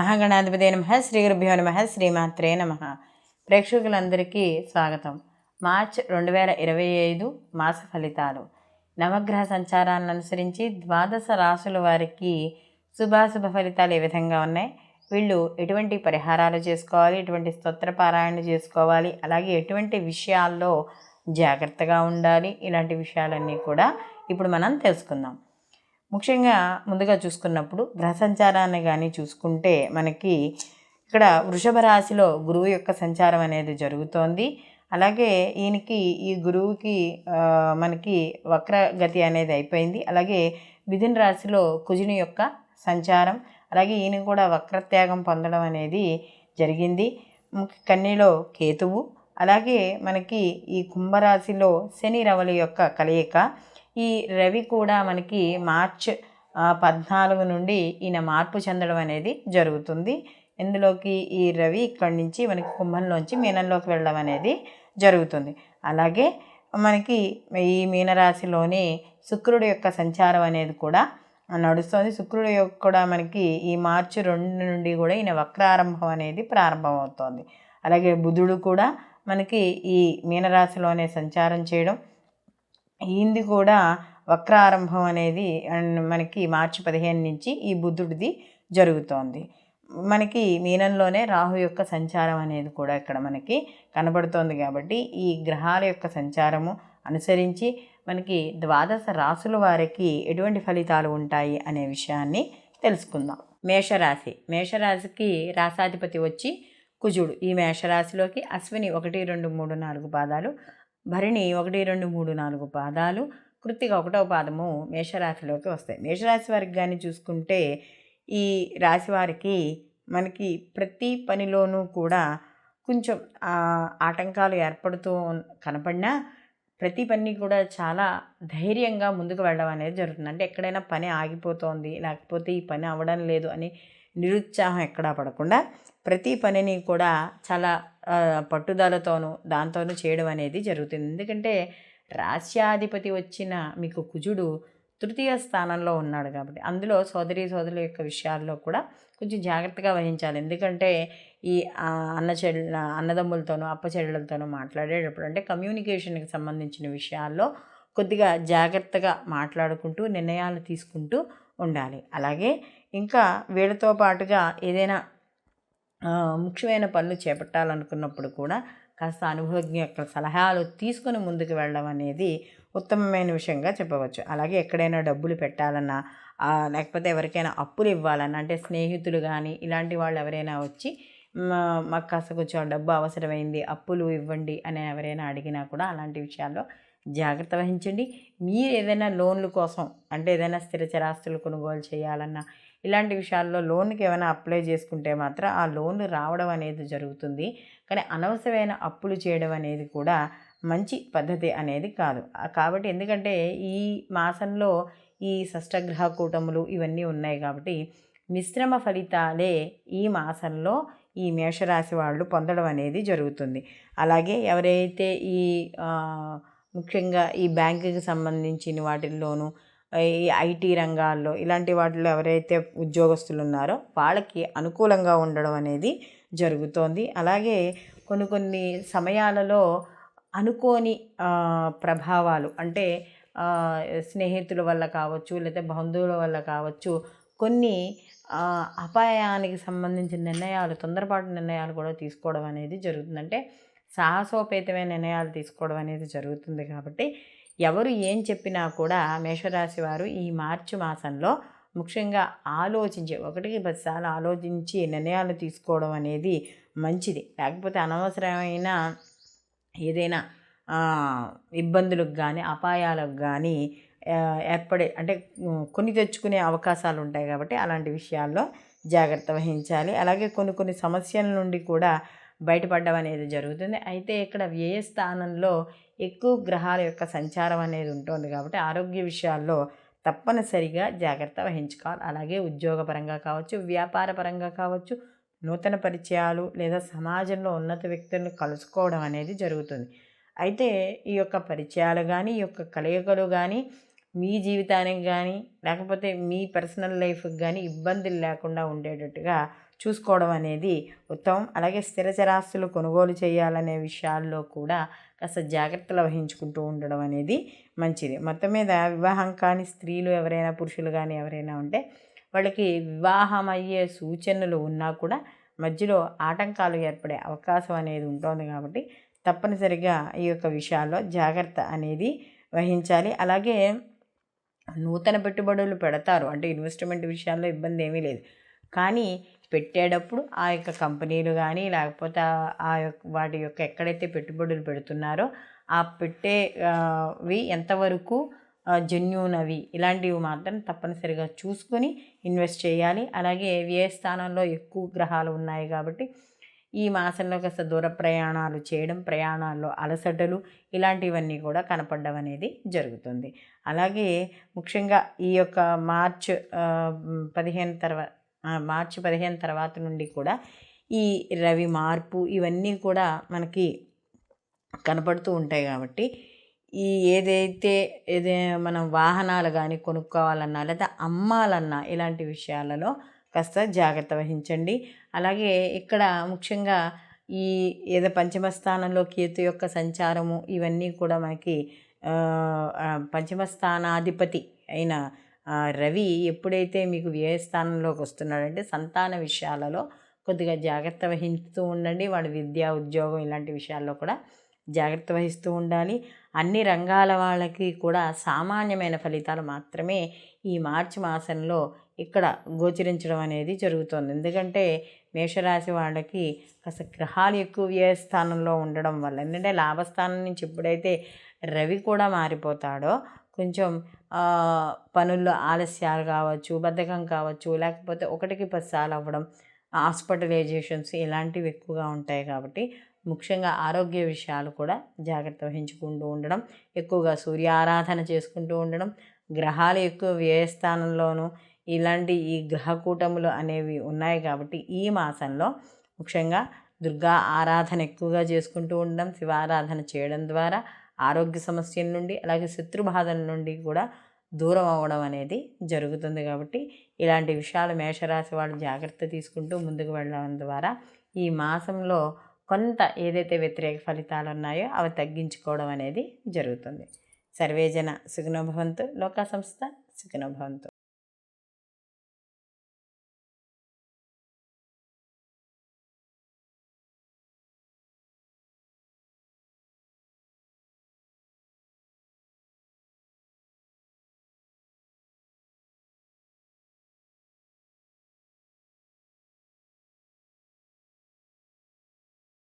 మహాగణాధిపతి నమః. శ్రీ గురుభ్యో నమః. శ్రీమాత్రే నమః. ప్రేక్షకులందరికీ స్వాగతం. మార్చ్ 2025 మాస ఫలితాలు. నవగ్రహ సంచారాలను అనుసరించి ద్వాదశ రాశుల వారికి శుభాశుభ ఫలితాలు ఏ విధంగా ఉన్నాయి, వీళ్ళు ఎటువంటి పరిహారాలు చేసుకోవాలి, ఎటువంటి స్తోత్ర పారాయణ చేసుకోవాలి, అలాగే ఎటువంటి విషయాల్లో జాగ్రత్తగా ఉండాలి, ఇలాంటి విషయాలన్నీ కూడా ఇప్పుడు మనం తెలుసుకుందాం. ముఖ్యంగా ముందుగా చూసుకున్నప్పుడు గ్రహ సంచారాన్ని కానీ చూసుకుంటే మనకి ఇక్కడ వృషభ రాశిలో గురువు యొక్క సంచారం అనేది జరుగుతోంది. అలాగే ఈ గురువుకి మనకి వక్రగతి అనేది అయిపోయింది. అలాగే మిథున రాశిలో కుజుని యొక్క సంచారం, అలాగే ఈయన కూడా వక్రత్యాగం పొందడం అనేది జరిగింది. కన్యలో కేతువు, అలాగే మనకి ఈ కుంభరాశిలో శని రవుల యొక్క కలయిక. ఈ రవి కూడా మనకి మార్చ్ 14 నుండి ఈయన మార్పు చెందడం అనేది జరుగుతుంది. ఇందులోకి ఈ రవి ఇక్కడి నుంచి మనకి కుంభంలోంచి మీనంలోకి వెళ్ళడం అనేది జరుగుతుంది. అలాగే మనకి ఈ మీనరాశిలోని శుక్రుడి యొక్క సంచారం అనేది కూడా నడుస్తుంది. శుక్రుడు యొక్క కూడా మనకి ఈ మార్చి 2 నుండి కూడా ఈయన వక్రారంభం అనేది ప్రారంభమవుతోంది. అలాగే బుధుడు కూడా మనకి ఈ మీనరాశిలోనే సంచారం చేయడం, ఈయనది కూడా వక్రారంభం అనేది మనకి మార్చి 15 నుంచి ఈ బుధుడిది జరుగుతోంది. మనకి మీనంలోనే రాహు యొక్క సంచారం అనేది కూడా ఇక్కడ మనకి కనబడుతోంది. కాబట్టి ఈ గ్రహాల యొక్క సంచారము అనుసరించి మనకి ద్వాదశ రాశుల వారికి ఎటువంటి ఫలితాలు ఉంటాయి అనే విషయాన్ని తెలుసుకుందాం. మేషరాశికి రాశాధిపతి వచ్చి కుజుడు. ఈ మేషరాశిలోకి అశ్విని 1, 2, 3, 4 పాదాలు, భరణి 1, 2, 3, 4 పాదాలు, కృత్తిక 1వ పాదము మేషరాశిలోకి వస్తాయి. మేషరాశి వారికి కానీ చూసుకుంటే ఈ రాశి వారికి మనకి ప్రతి పనిలోనూ కూడా కొంచెం ఆటంకాలు ఏర్పడుతూ కనపడినా ప్రతి పని కూడా చాలా ధైర్యంగా ముందుకు వెళ్ళడం అనేది జరుగుతుంది. అంటే ఎక్కడైనా పని ఆగిపోతోంది, లేకపోతే ఈ పని అవ్వడం లేదు అని నిరుత్సాహం ఎక్కడా పడకుండా ప్రతి పనిని కూడా చాలా పట్టుదలతోనూ దాంతోనూ చేయడం అనేది జరుగుతుంది. ఎందుకంటే రాశ్యాధిపతి వచ్చిన మీకు కుజుడు తృతీయ స్థానంలో ఉన్నాడు కాబట్టి అందులో సోదరుల యొక్క విషయాల్లో కూడా కొంచెం జాగ్రత్తగా వహించాలి. ఎందుకంటే ఈ అన్నదమ్ములతోనూ అప్పచెల్లెలతోనూ మాట్లాడేటప్పుడు అంటే కమ్యూనికేషన్కి సంబంధించిన విషయాల్లో కొద్దిగా జాగ్రత్తగా మాట్లాడుకుంటూ నిర్ణయాలు తీసుకుంటూ ఉండాలి. అలాగే ఇంకా వీళ్ళతో పాటుగా ఏదైనా ముఖ్యమైన పనులు చేపట్టాలనుకున్నప్పుడు కూడా కాస్త అనుభవజ్ఞ యొక్క సలహాలు తీసుకుని ముందుకు వెళ్ళడం అనేది ఉత్తమమైన విషయంగా చెప్పవచ్చు. అలాగే ఎక్కడైనా డబ్బులు పెట్టాలన్నా, లేకపోతే ఎవరికైనా అప్పులు ఇవ్వాలన్నా, అంటే స్నేహితులు కానీ ఇలాంటి వాళ్ళు ఎవరైనా వచ్చి మాకు కాస్త కొంచెం డబ్బు అవసరమైంది, అప్పులు ఇవ్వండి అని ఎవరైనా అడిగినా కూడా అలాంటి విషయాల్లో జాగ్రత్త వహించండి. మీరు ఏదైనా లోన్ల కోసం, అంటే ఏదైనా స్థిర చరాస్తులు కొనుగోలు చేయాలన్నా ఇలాంటి విషయాల్లో లోన్కి ఏమైనా అప్లై చేసుకుంటే మాత్రం ఆ లోన్లు రావడం అనేది జరుగుతుంది. కానీ అనవసరమైన అప్పులు చేయడం అనేది కూడా మంచి పద్ధతి అనేది కాదు. కాబట్టి ఎందుకంటే ఈ మాసంలో ఈ షష్టగ్రహ కూటములు ఇవన్నీ ఉన్నాయి కాబట్టి మిశ్రమ ఫలితాలే ఈ మాసంలో ఈ మేషరాశి వాళ్ళు పొందడం అనేది జరుగుతుంది. అలాగే ఎవరైతే ఈ ముఖ్యంగా ఈ బ్యాంకుకి సంబంధించిన వాటిల్లోనూ, ఈ ఐటీ రంగాల్లో ఇలాంటి వాటిలో ఎవరైతే ఉద్యోగస్తులు ఉన్నారో వాళ్ళకి అనుకూలంగా ఉండడం అనేది జరుగుతోంది. అలాగే కొన్ని సమయాలలో అనుకోని ప్రభావాలు, అంటే స్నేహితుల వల్ల కావచ్చు, లేదా బంధువుల వల్ల కావచ్చు, కొన్ని అపాయానికి సంబంధించిన నిర్ణయాలు, తొందరపాటు నిర్ణయాలు కూడా తీసుకోవడం అనేది జరుగుతుంది. అంటే సాహసోపేతమైన నిర్ణయాలు తీసుకోవడం అనేది జరుగుతుంది. కాబట్టి ఎవరు ఏం చెప్పినా కూడా మేషరాశి వారు ఈ మార్చి మాసంలో ముఖ్యంగా ఆలోచించి 1కి 10 సార్లు ఆలోచించి నిర్ణయాలు తీసుకోవడం అనేది మంచిది. లేకపోతే అనవసరమైన ఏదైనా ఇబ్బందులకు కానీ అపాయాలకు కానీ అంటే కొని తెచ్చుకునే అవకాశాలు ఉంటాయి. కాబట్టి అలాంటి విషయాల్లో జాగ్రత్త వహించాలి. అలాగే కొన్ని సమస్యల నుండి కూడా బయటపడడం అనేది జరుగుతుంది. అయితే ఇక్కడ వ్యయ స్థానంలో ఎక్కువ గ్రహాల యొక్క సంచారం అనేది ఉంటుంది కాబట్టి ఆరోగ్య విషయాల్లో తప్పనిసరిగా జాగ్రత్త వహించుకోవాలి. అలాగే ఉద్యోగపరంగా కావచ్చు, వ్యాపార పరంగా కావచ్చు, నూతన పరిచయాలు లేదా సమాజంలో ఉన్నత వ్యక్తులను కలుసుకోవడం అనేది జరుగుతుంది. అయితే ఈ యొక్క పరిచయాలు కానీ, ఈ యొక్క కలయికలు కానీ మీ జీవితానికి కానీ లేకపోతే మీ పర్సనల్ లైఫ్కి కానీ ఇబ్బందులు లేకుండా ఉండేటట్టుగా చూసుకోవడం అనేది ఉత్తమం. అలాగే స్థిర చరాస్తులు కొనుగోలు చేయాలనే విషయాల్లో కూడా కాస్త జాగ్రత్తలు వహించుకుంటూ ఉండడం అనేది మంచిది. మొత్తం మీద వివాహం కాని స్త్రీలు ఎవరైనా, పురుషులు కానీ ఎవరైనా ఉంటే వాళ్ళకి వివాహం అయ్యే సూచనలు ఉన్నా కూడా మధ్యలో ఆటంకాలు ఏర్పడే అవకాశం అనేది ఉంటుంది. కాబట్టి తప్పనిసరిగా ఈ యొక్క విషయాల్లో జాగ్రత్త అనేది వహించాలి. అలాగే నూతన పెట్టుబడులు పెడతారు, అంటే ఇన్వెస్ట్మెంట్ విషయాల్లో ఇబ్బంది ఏమీ లేదు. కానీ పెట్టేటప్పుడు ఆ యొక్క కంపెనీలు కానీ లేకపోతే వాటి యొక్క ఎక్కడైతే పెట్టుబడులు పెడుతున్నారో ఆ పెట్టేవి ఎంతవరకు జెన్యూన్ అవి ఇలాంటివి మాత్రం తప్పనిసరిగా చూసుకొని ఇన్వెస్ట్ చేయాలి. అలాగే వ్యయ స్థానంలో ఎక్కువ గ్రహాలు ఉన్నాయి కాబట్టి ఈ మాసంలో కాస్త దూర ప్రయాణాలు చేయడం, ప్రయాణాల్లో అలసటలు ఇలాంటివన్నీ కూడా కనపడడం అనేది జరుగుతుంది. అలాగే ముఖ్యంగా ఈ యొక్క మార్చి 15 తర్వాత నుండి కూడా ఈ రవి మార్పు ఇవన్నీ కూడా మనకి కనపడుతూ ఉంటాయి. కాబట్టి ఏదైతే మనం వాహనాలు కానీ కొనుక్కోవాలన్నా లేదా అమ్మాలన్నా ఇలాంటి విషయాలలో కాస్త జాగ్రత్త వహించండి. అలాగే ఇక్కడ ముఖ్యంగా ఏదో పంచమ స్థానంలో కేతు యొక్క సంచారము ఇవన్నీ కూడా మనకి పంచమ స్థానాధిపతి అయిన రవి ఎప్పుడైతే మీకు వ్యయ స్థానంలోకి వస్తున్నాడంటే సంతాన విషయాలలో కొద్దిగా జాగ్రత్త వహిస్తూ ఉండండి. వాడి విద్య, ఉద్యోగం ఇలాంటి విషయాల్లో కూడా జాగ్రత్త వహిస్తూ ఉండాలి. అన్ని రంగాల వాళ్ళకి కూడా సామాన్యమైన ఫలితాలు మాత్రమే ఈ మార్చి మాసంలో ఇక్కడ గోచరించడం అనేది జరుగుతుంది. ఎందుకంటే మేషరాశి వాళ్ళకి కాస్త గ్రహాలు ఎక్కువ వ్యయ స్థానంలో ఉండడం వల్ల, ఎందుకంటే లాభస్థానం నుంచి ఎప్పుడైతే రవి కూడా మారిపోతాడో కొంచెం పనుల్లో ఆలస్యాలు కావచ్చు, బద్ధకం కావచ్చు, లేకపోతే 1కి 10 సార్లు అవ్వడం, హాస్పిటలైజేషన్స్ ఇలాంటివి ఎక్కువగా ఉంటాయి. కాబట్టి ముఖ్యంగా ఆరోగ్య విషయాలు కూడా జాగ్రత్త వహించుకుంటూ ఉండడం, ఎక్కువగా సూర్య ఆరాధన చేసుకుంటూ ఉండడం, గ్రహాలు ఎక్కువ వ్యయస్థానంలోనూ ఇలాంటి ఈ గ్రహకూటములు అనేవి ఉన్నాయి. కాబట్టి ఈ మాసంలో ముఖ్యంగా దుర్గా ఆరాధన ఎక్కువగా చేసుకుంటూ ఉండడం, శివారాధన చేయడం ద్వారా ఆరోగ్య సమస్యల నుండి అలాగే శత్రుబాధల నుండి కూడా దూరం అవ్వడం అనేది జరుగుతుంది. కాబట్టి ఇలాంటి విషయాలు మేషరాశి వాళ్ళు జాగ్రత్త తీసుకుంటూ ముందుకు వెళ్ళడం ద్వారా ఈ మాసంలో కొంత ఏదైతే వ్యతిరేక ఫలితాలు ఉన్నాయో అవి తగ్గించుకోవడం అనేది జరుగుతుంది. సర్వేజన సుఖినో భవంతు. లోకా సంస్థ సుఖినో భవంతు.